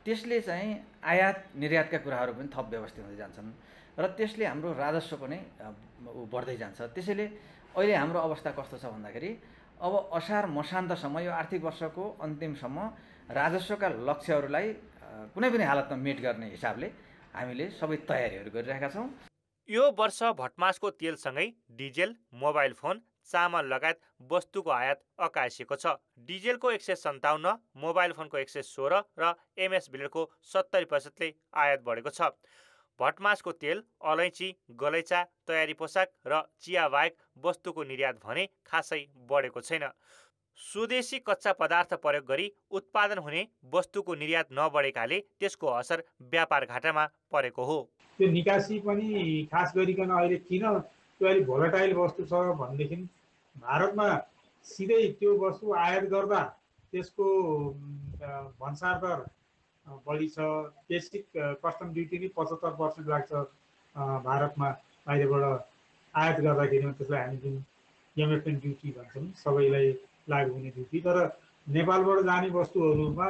Speaker 17: त्यसले चाहिँ आयात निर्यातका कुराहरू पनि थप व्यवस्थित हुँदै जान्छन् र त्यसले हाम्रो राजस्व पनि बढ्दै जान्छ। त्यसैले अहिले हाम्रो अवस्था कस्तो छ भन्दाखेरि अब असार मसान्तसम्म यो आर्थिक वर्षको अन्तिमसम्म राजस्वका लक्ष्यहरूलाई कुनै पनि हालतमा मेट गर्ने हिसाबले हामीले सबै तयारीहरू गरिरहेका छौँ।
Speaker 15: यो वर्ष भटमासको तेलसँगै डिजेल, मोबाइल फोन, चामल लगायत वस्तुको आयात अकासिएको छ। डिजेलको 157, मोबाइल फोनको 116 र एमएस ब्लेडको 70%ले आयात बढेको छ। भटमासको तेल, अलैँची, गलैँचा, तयारी पोसाक र चिया बाहेक वस्तुको निर्यात भने खासै बढेको छैन। स्वदेशी कच्चा पदार्थ प्रयोग गरी उत्पादन हुने वस्तुको निर्यात नबढेकाले त्यसको असर व्यापार घाटामा परेको हो।
Speaker 18: त्यो निकासी पनि खास गरिकन अहिले किन त्यो अलिक भोलाटाइल वस्तु छ भनेदेखि भारतमा सिधै त्यो वस्तु आयात गर्दा त्यसको भन्सार दर बढी छ। बेसिक कस्टम ड्युटी नै 75% लाग्छ भारतमा बाहिरबाट आयात गर्दाखेरि। त्यसलाई हामी जुन एमएफएन ड्युटी भन्छौँ, सबैलाई लागु हुने ड्युटी। तर नेपालबाट जाने वस्तुहरूमा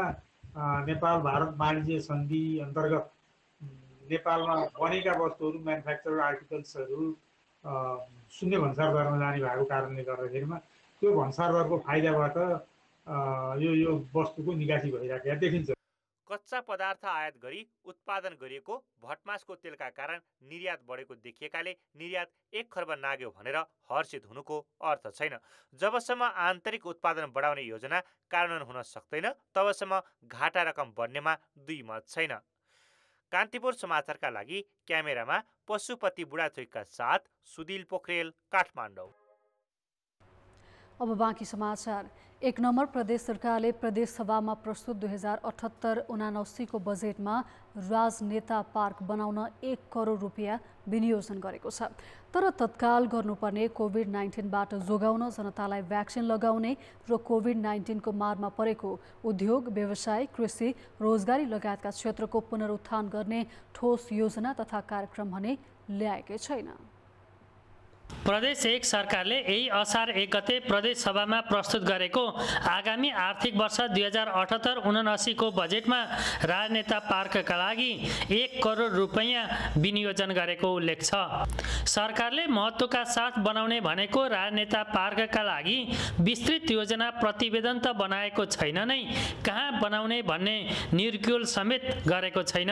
Speaker 18: नेपाल भारत वाणिज्य सन्धि अन्तर्गत नेपालमा बनेका वस्तुहरू, म्यानुफ्याक्चर्ड आर्टिकल्सहरू शून्य भन्सार दरमा जाने भएको कारणले गर्दाखेरिमा त्यो भन्सार दरको फाइदाबाट यो वस्तुको निकासी भइराखेको देखिन्छ।
Speaker 19: कच्चा पदार्थ आयात गरी उत्पादन गरिएको भटमासको तेलका कारण निर्यात बढेको देखिएकाले निर्यात 1 खर्ब नाग्यो भनेर हर्षित हुनुको अर्थ छैन। जबसम्म आन्तरिक उत्पादन बढाउने योजना कार्यान्वयन हुन सक्दैन तबसम्म घाटा रकम बढ्नेमा दुई मत छैन। कान्तिपुर समाचारका लागि क्यामेरामा पशुपति बुढाथोकीका साथ सुदिल पोखरेल, काठमाडौँ।
Speaker 2: अब बाँकी समाचार। 1 नम्बर प्रदेश सरकारले प्रदेश सभामा प्रस्तुत 2078-79 को बजेटमा राजनेता पार्क बनाउन 1 करोड रुपियाँ विनियोजन गरेको छ। तर तत्काल गर्नुपर्ने कोभिड-19बाट जोगाउन, जनतालाई भ्याक्सिन लगाउने र कोभिड-19 को मारमा परेको उद्योग, व्यवसाय, कृषि, रोजगारी लगायतका क्षेत्रको पुनरुत्थान गर्ने ठोस योजना तथा कार्यक्रम भने ल्याएकै छैन।
Speaker 20: प्रदेश 1 सरकारले यही असार 1 गते प्रदेश सभामा प्रस्तुत गरेको आगामी आर्थिक वर्ष 2078-79 को बजेटमा राजनेता पार्कका लागि 1 करोड रुपैयाँ विनियोजन गरेको उल्लेख छ। सरकारले महत्त्वका साथ बनाउने भनेको राजनेता पार्कका लागि विस्तृत योजना प्रतिवेदन त बनाएको छैन नै, कहाँ बनाउने भन्ने निर्क्युल समेत गरेको छैन।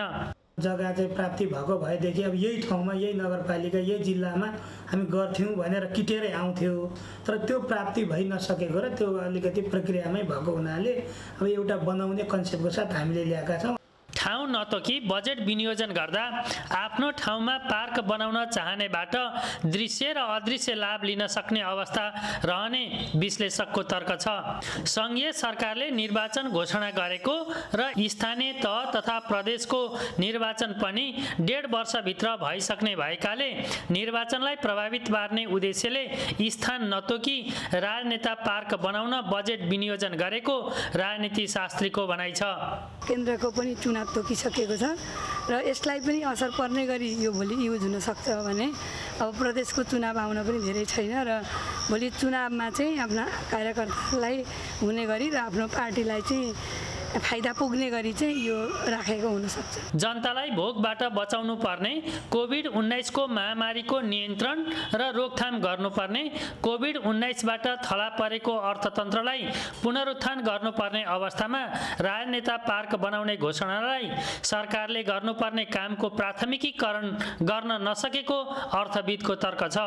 Speaker 21: जग्गा चाहिँ प्राप्ति भएको भएदेखि अब यही ठाउँमा, यही नगरपालिका, यही जिल्लामा हामी गर्थ्यौँ भनेर किटेरै आउँथ्यो। तर त्यो प्राप्ति भइ नसकेको र त्यो अलिकति प्रक्रियामै भएको हुनाले अब एउटा बनाउने कन्सेप्टको साथ हामीले ल्याएका छौँ।
Speaker 20: ठाउँ नतोकी बजेट विनियोजन गर्दा आफ्नो ठाउँमा पार्क बनाउन चाहनेबाट दृश्य र अदृश्य लाभ लिन सक्ने अवस्था रहने विश्लेषकको तर्क छ। सङ्घीय सरकारले निर्वाचन घोषणा गरेको र स्थानीय तह तथा प्रदेशको निर्वाचन पनि 1.5 वर्षभित्र भइसक्ने भएकाले निर्वाचनलाई प्रभावित पार्ने उद्देश्यले स्थान नतोकी राजनेता पार्क बनाउन बजेट विनियोजन गरेको राजनीति शास्त्रीको भनाइ छ।
Speaker 22: केन्द्रको पनि चुनाव तोकिसकेको छ र यसलाई पनि असर पर्ने गरी यो भोलि युज हुन सक्छ भने अब प्रदेशको चुनाव आउन पनि धेरै छैन र भोलि चुनावमा चाहिँ आफ्ना कार्यकर्तालाई हुने गरी र आफ्नो पार्टीलाई चाहिँ फाइदा पुग्ने गरी चाहिँ यो राखेको हुन सक्छ।
Speaker 20: जनतालाई भोगबाट बचाउनु पर्ने, कोभिड-19 को महामारीको नियन्त्रण र रोकथाम गर्नुपर्ने, कोभिड-19बाट थला परेको अर्थतन्त्रलाई पुनरुत्थान गर्नुपर्ने अवस्थामा राजनेता पार्क बनाउने घोषणालाई सरकारले गर्नुपर्ने कामको प्राथमिकीकरण गर्न नसकेको अर्थविदको तर्क छ।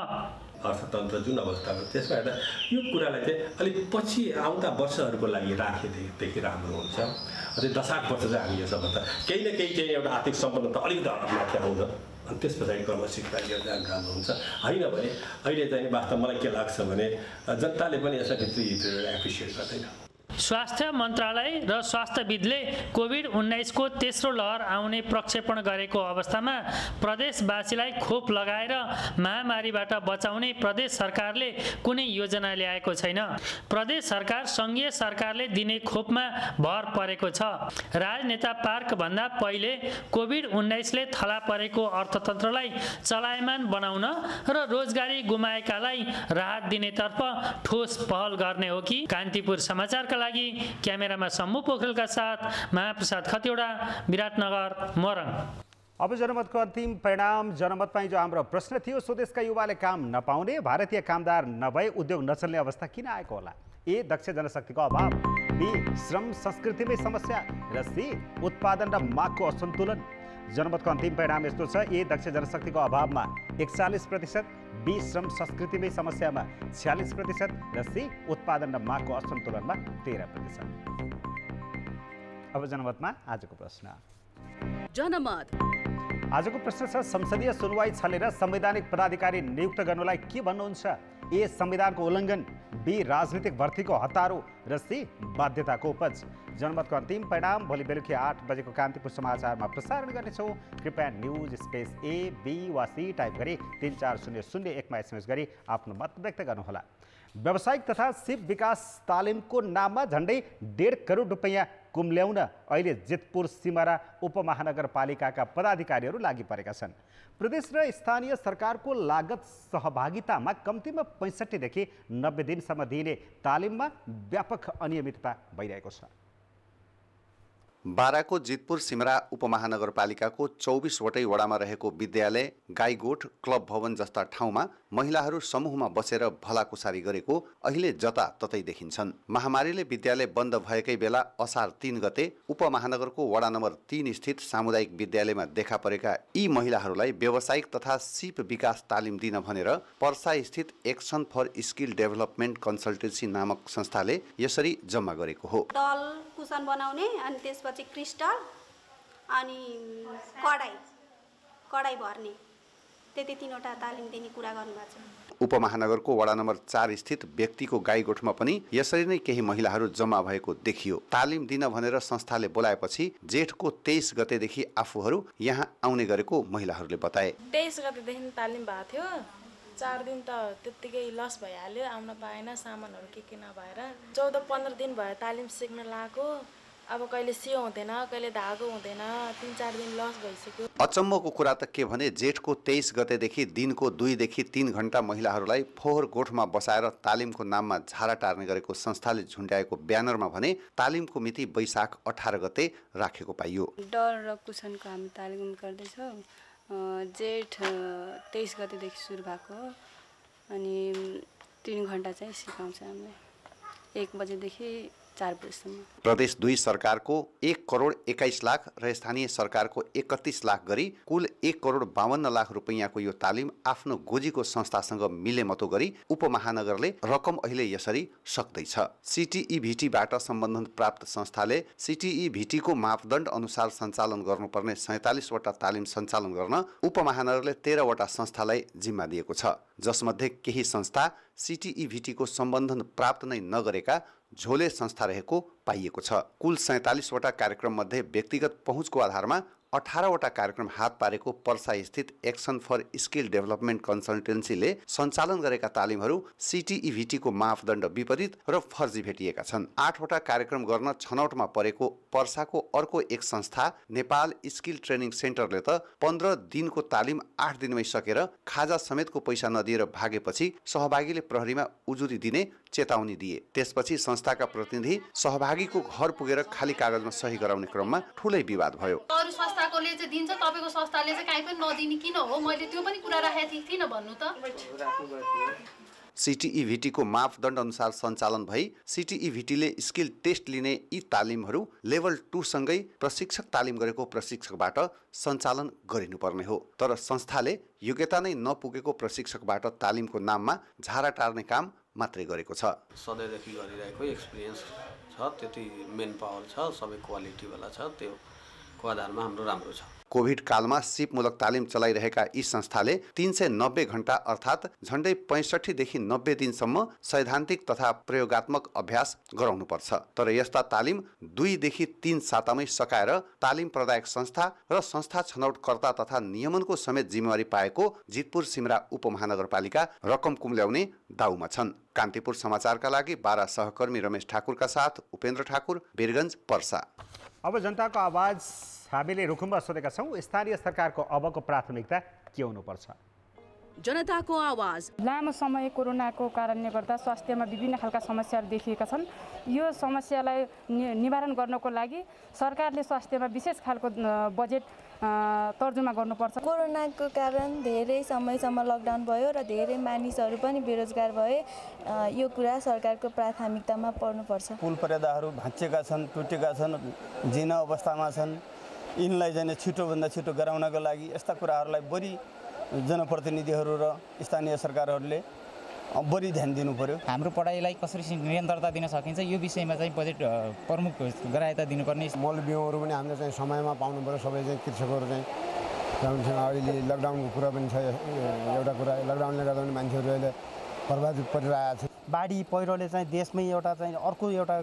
Speaker 23: अर्थतन्त्र जुन अवस्थामा, त्यसमा हेर्दा यो कुरालाई चाहिँ अलिक पछि आउँदा वर्षहरूको लागि राखेदेखि राम्रो हुन्छ। अझै 10 वर्ष चाहिँ हामी यसो भन्दा केही न केही चाहिँ एउटा आर्थिक सम्पन्नता अलिकति मात्रा आउँछ अनि त्यस पछाडि क्रमशिक्षा राम्रो हुन्छ। होइन भने अहिले चाहिँ वास्तव मलाई के लाग्छ भने जनताले पनि यसलाई भित्री एप्रिसिएट गर्दैन।
Speaker 20: स्वास्थ्य मन्त्रालय र स्वास्थ्यविदले कोभिड-19 को तेस्रो लहर आउने प्रक्षेपण गरेको अवस्थामा प्रदेशवासीलाई खोप लगाएर महामारीबाट बचाउने प्रदेश सरकारले कुनै योजना ल्याएको छैन। प्रदेश सरकार सङ्घीय सरकारले दिने खोपमा भर परेको छ। राजनेता पार्क भन्दा पहिले कोभिड-19 ले थला परेको अर्थतन्त्रलाई चलायमान बनाउन र रोजगारी गुमाएकालाई राहत दिनेतर्फ ठोस पहल गर्ने हो कि? कान्तिपुर समाचारका लागि क्यामेरामा सम्मु पोखरेलका साथ महाप्रसाद खतिवडा, विराटनगर, मोरङ।
Speaker 1: अब जनमतको अन्तिम परिणाम। जनमतमा जो हाम्रो प्रश्न थियो, स्वदेशका युवाले काम नपाउने, भारतीय कामदार नभए उद्योग नचल्ने अवस्था किन आएको होला? ए, दक्ष जनशक्तिको अभाव, बी, श्रम संस्कृतिमै समस्या, र सी, उत्पादन र मागको असन्तुलन। जनमतको अन्तिम परिणाम यस्तो छ। ए, दक्ष जनशक्तिको अभावमा 41%, बी, श्रम संस्कृतिमै समस्यामा 46% र सी, उत्पादन र मागको असन्तुलनमा 13%। अब जनमतमा आजको प्रश्न।
Speaker 24: जनमत
Speaker 1: आजको प्रश्न छ, संसदीय सुनवाई छलेर संवैधानिक पदाधिकारी नियुक्त गर्नुलाई के भन्नुहुन्छ? ए, संविधानको उल्लङ्घन, बी, राजनीतिक भर्तीको हतारो र सी, बाध्यताको उपज। जनमतको अन्तिम परिणाम भोलि बेलुकी 8 बजेको कान्तिपुर समाचारमा प्रसारण गर्नेछौँ। कृपया न्युज स्पेस A, B वा C टाइप गरी 34001मा SMS गरी आफ्नो मत व्यक्त गर्नुहोला। व्यावसायिक तथा सिप विकास तालिमको नाममा झन्डै 1.5 करोड रुपैयाँ कुम्ल्याउन अहिले जितपुर सिमरा उपमहानगरपालिकाका पदाधिकारीहरू लागि परेका छन्। प्रदेश र स्थानीय सरकारको लागत सहभागितामा कम्तीमा 65 देखि 90 दिनसम्म दिइने तालिममा व्यापक अनियमितता भइरहेको छ।
Speaker 3: बाराको जितपुर सिमरा उपमहानगरपालिकाको 24वटै वडामा रहेको विद्यालय, गाईगोठ, क्लब भवन जस्ता ठाउँमा महिलाहरू समूहमा बसेर भलाकुसारी गरेको अहिले जताततै देखिन्छन्। महामारीले विद्यालय बन्द भएकै बेला असार 3 गते उपमहानगरको वडा नम्बर 3 स्थित सामुदायिक विद्यालयमा देखा परेका यी महिलाहरूलाई व्यावसायिक तथा सिप विकास तालिम दिन भनेर पर्सा स्थित action for skill development consultancy नामक संस्थाले यसरी जम्मा गरेको हो।
Speaker 4: डल कुसन बनाउने अनि त्यसपछि क्रिस्टल अनि कडाई भर्ने त्यति 3वटा तालिम दिने कुरा गर्नुभएको छ।
Speaker 3: उपमहानगरको वडा नम्बर 4 स्थित व्यक्तिको गाईगोठमा पनि यसरी नै केही महिलाहरू जम्मा भएको देखियो। तालिम दिन भनेर संस्थाले बोलाएपछि जेठको 23 गतेदेखि आफूहरू यहाँ आउने गरेको महिलाहरूले बताए।
Speaker 5: 23 गतेदेखि तालिम भएको थियो। 4 दिन त त्यत्तिकै लस भइहाल्यो, आउन पाएन, सामानहरू के नभएर। 14-15 दिन भयो तालिम सिक्न लागेको। अब कहिले सियो हुँदैन, कहिले धागो हुँदैन, 3-4 दिन लस भइसक्यो।
Speaker 3: अचम्मको कुरा त के भने जेठको 23 गतेदेखि दिनको 2 देखि 3 घण्टा महिलाहरूलाई फोहोर गोठमा बसाएर तालिमको नाममा झारा टार्ने गरेको संस्थाले झुन्ड्याएको ब्यानरमा भने तालिमको मिति वैशाख 18 गते राखेको पाइयो।
Speaker 22: डर र कुसनको हामी तालिम गर्दैछौँ। जेठ 23 गतेदेखि सुरु भएको हो अनि 3 घण्टा चाहिँ सिकाउँछ हामीले 1 बजेदेखि 4 बजेसम्म।
Speaker 3: प्रदेश 2 सरकारको 1 करोड 21 लाख र स्थानीय सरकारको 31 लाख गरी कुल 1 करोड 52 लाख रुपैयाँको यो तालिम आफ्नो गोजीको संस्थासँग मिलेमतो गरी उपमहानगरले रकम अहिले यसरी सक्दैछ। CTEVT-बाट सम्बन्धन प्राप्त संस्थाले CTEVT-को मापदण्ड अनुसार सञ्चालन गर्नुपर्ने 47 वटा तालिम सञ्चालन गर्न उपमहानगरले 13 वटा संस्थालाई जिम्मा दिएको छ, जसमध्ये केही संस्था CTEVT-को सम्बन्धन प्राप्त नै नगरेका झोले संस्था रहेको पाइएको छ। कुल 47 वटा कार्यक्रम मध्ये व्यक्तिगत पहुँचको आधारमा 18 वटा कार्यक्रम हात पारेको पर्सा स्थित एक्सन फर स्किल डेभलपमेन्ट कन्सल्टेन्सीले सञ्चालन गरेका तालिमहरू CTEVT-को मापदण्ड विपरीत र फर्जी भेटिएका छन्। 8 वटा कार्यक्रम गर्न छनौटमा परेको पर्साको अर्को एक संस्था नेपाल स्किल ट्रेनिङ सेन्टरले त 15 दिनको तालिम 8 दिनमै सकेर खाजा समेतको पैसा नदिएर भागेपछि सहभागीले प्रहरीमा उजुरी दिने चेतावनी दिए। त्यसपछि संस्थाका प्रतिनिधि सहभागीको घर पुगेर खाली कागजमा सही गराउने क्रममा ठुलै विवाद भयो।
Speaker 7: अरु संस्थाकोले चाहिँ दिन्छ, तपाईको संस्थाले चाहिँ काहीँ पनि नदिने किन हो? मैले त्यो पनि कुरा राखेको थिइनँ भन्नु त।
Speaker 3: CTEVT-को मापदण्ड अनुसार सञ्चालन भई CTEVT-ले स्किल टेस्ट लिने यी तालिमहरू लेभल 2 सँगै प्रशिक्षक तालिम गरेको प्रशिक्षकबाट सञ्चालन गरिनुपर्ने हो। तर संस्थाले योग्यता नै नपुगेको प्रशिक्षकबाट तालिमको नाममा झारा टार्ने काम मात्रै गरेको छ।
Speaker 25: सधैँदेखि गरिरहेको एक्सपिरियन्स छ, त्यति मेन पावर छ, सबै क्वालिटीवाला छ, त्योको आधारमा हाम्रो राम्रो छ।
Speaker 3: कोभिड कालमा सिपमूलक तालिम चलाइरहेका यी संस्थाले 390 घण्टा अर्थात् झन्डै 65 देखि 90 दिनसम्म सैद्धान्तिक तथा प्रयोगात्मक अभ्यास गराउनुपर्छ। तर यस्ता तालिम 2 देखि 3 सातामै सकाएर तालिम प्रदायक संस्था र संस्था छनौटकर्ता तथा नियमनको समेत जिम्मेवारी पाएको जितपुर सिमरा उपमहानगरपालिका रकम कुम्ल्याउने दाउमा छन्। कान्तिपुर समाचारका लागि बारा सहकर्मी रमेश ठाकुरका साथ उपेन्द्र ठाकुर, वीरगञ्ज, पर्सा।
Speaker 1: अब जनताको आवाज हामीले रुकुममा सोधेका छौँ, स्थानीय सरकारको अबको प्राथमिकता के हुनुपर्छ?
Speaker 24: जनताको आवाज।
Speaker 26: लामो समय कोरोनाको कारणले गर्दा स्वास्थ्यमा विभिन्न खालका समस्याहरू देखिएका छन्। यो समस्यालाई निवारण गर्नको लागि सरकारले स्वास्थ्यमा विशेष खालको बजेट तर्जुमा गर्नुपर्छ।
Speaker 27: कोरोनाको कारण धेरै समयसम्म लकडाउन भयो र धेरै मानिसहरू पनि बेरोजगार भए। यो कुरा सरकारको प्राथमिकतामा पर्नुपर्छ।
Speaker 28: पुल पर्यादाहरू भाँचिएका छन्, टुटेका छन्, जीर्ण अवस्थामा छन्। यिनलाई चाहिँ छिटोभन्दा छिटो गराउनको लागि यस्ता कुराहरूलाई बढी जनप्रतिनिधिहरू र स्थानीय सरकारहरूले बढी ध्यान दिनु पर्यो।
Speaker 29: हाम्रो पढाइलाई कसरी निरन्तरता दिन सकिन्छ यो विषयमा चाहिँ बजेट प्रमुख गरायता दिनुपर्ने।
Speaker 30: मल बिउहरू पनि हामीले चाहिँ समयमा पाउनु पर्यो। सबै चाहिँ कृषकहरू चाहिँ अहिले लकडाउनको कुरा पनि छ। एउटा कुरा लकडाउनले गर्दा पनि मान्छेहरू अहिले बर्बाद परिरहेको छ।
Speaker 6: बाढी पहिरोले चाहिँ देशमै एउटा चाहिँ अर्को एउटा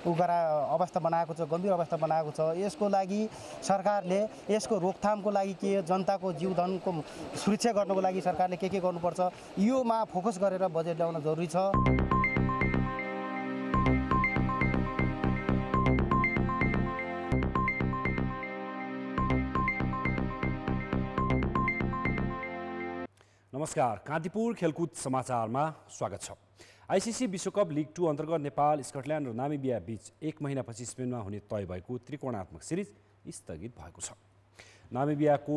Speaker 6: उगरा अवस्था बनाएको छ, गम्भीर अवस्था बनाएको छ। यसको लागि सरकारले यसको रोकथामको लागि के जनताको जीवधनको सुरक्षा गर्नको लागि सरकारले के गर्नुपर्छ योमा फोकस गरेर बजेट ल्याउन जरुरी छ।
Speaker 8: नमस्कार, कान्तिपुर खेलकुद समाचारमा स्वागत छ। आइसिसी विश्वकप लिग 2 अन्तर्गत नेपाल, स्कटल्यान्ड र नामिबिया बीच 1 महिनापछि स्पेनमा हुने तय भएको त्रिकोणात्मक सिरिज स्थगित भएको छ। नामिबियाको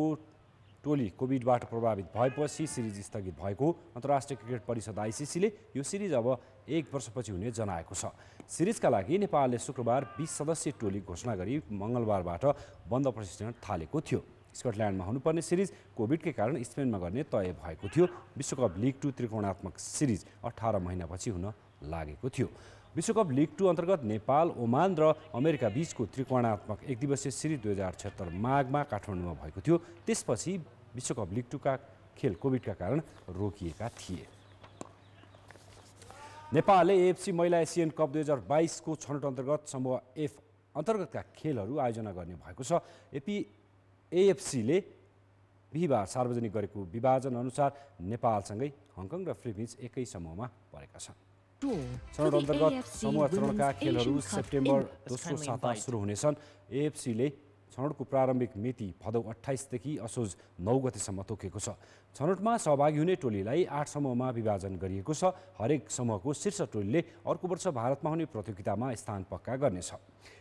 Speaker 8: टोली कोभिडबाट प्रभावित भएपछि सिरिज स्थगित भएको अन्तर्राष्ट्रिय क्रिकेट परिषद आइसिसीले यो सिरिज अब 1 वर्षपछि हुने जनाएको छ। सिरिजका लागि नेपालले शुक्रबार 20 सदस्यीय टोली घोषणा गरी मङ्गलबारबाट बन्द प्रशिक्षण थालेको थियो। स्कटल्यान्डमा हुनुपर्ने सिरिज कोभिडकै कारण स्पेनमा गर्ने तय भएको थियो। विश्वकप लिग 2 त्रिकोणात्मक सिरिज 18 महिनापछि हुन लागेको थियो। विश्वकप लिग 2 अन्तर्गत नेपाल, ओमान र अमेरिका बीचको त्रिकोणात्मक एकदिवसीय सिरिज 2076 माघमा काठमाडौँमा भएको थियो। त्यसपछि विश्वकप लिग 2 का खेल कोभिडका कारण रोकिएका थिए। नेपालले एएफसी महिला एसियन कप 2022 को छनौट अन्तर्गत समूह एफ अन्तर्गतका खेलहरू आयोजना गर्ने भएको छ। एएफसीले बिहिबार सार्वजनिक गरेको विभाजन अनुसार नेपालसँगै हङकङ र फिलिपिन्स एकै समूहमा परेका छन्। छनौट अन्तर्गत समूह चरणका खेलहरू सेप्टेम्बर दोस्रो साता सुरु हुनेछन्। एएफसीले छनौटको प्रारम्भिक मिति भदौ 28 देखि असोज 9 गतेसम्म तोकेको छ। छनौटमा सहभागी हुने टोलीलाई 8 समूहमा विभाजन गरिएको छ। हरेक समूहको शीर्ष टोलीले अर्को वर्ष भारतमा हुने प्रतियोगितामा स्थान पक्का गर्नेछ।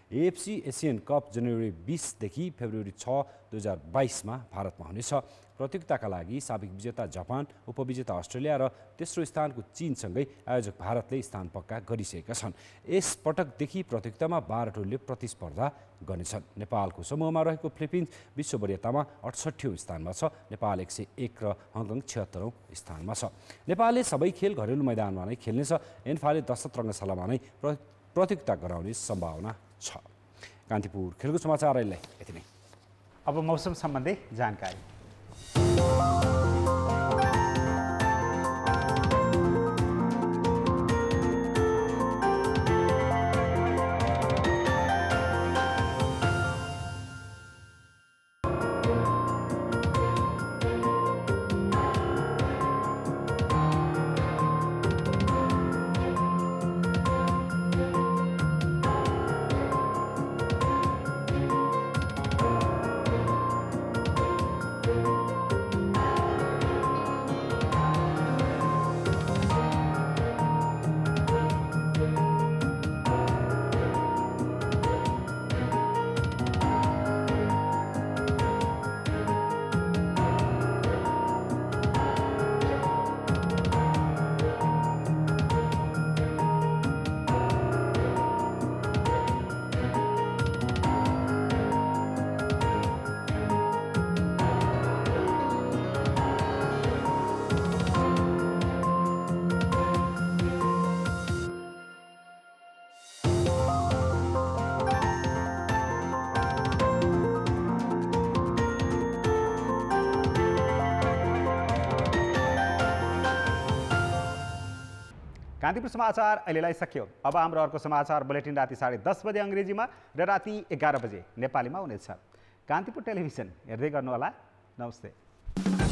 Speaker 8: एएफसी एसियन कप जनवरी 20 देखि फेब्रुअरी 6, 2022 मा भारतमा हुनेछ। प्रतियोगिताका लागि साबिक विजेता जापान, उपविजेता अस्ट्रेलिया र तेस्रो स्थानको चीनसँगै आयोजक भारतले स्थान पक्का गरिसकेका छन्। यस पटकदेखि प्रतियोगितामा 12 टोलीले प्रतिस्पर्धा गर्नेछन्। नेपालको समूहमा रहेको फिलिपिन्स विश्व वरियतामा 68औं स्थानमा छ। नेपाल 101 र हङकङ 76औं स्थानमा छ। नेपालले सबै खेल घरेलु मैदानमा नै खेल्नेछ। एन्फाले दशरथ रङ्गशालामा नै प्रतियोगिता गराउने सम्भावना छ। कान्तिपुर खेलकुद समाचार अहिले यति नै।
Speaker 1: अब मौसम सम्बन्धी जानकारी। कान्तिपुर समाचार अहिलेलाई सकियो। अब हाम्रो अर्को समाचार बुलेटिन राति 10:30 बजे अङ्ग्रेजीमा र राति 11 बजे नेपालीमा हुनेछ। कान्तिपुर टेलिभिजन हेर्दै गर्नुहोला। नमस्ते।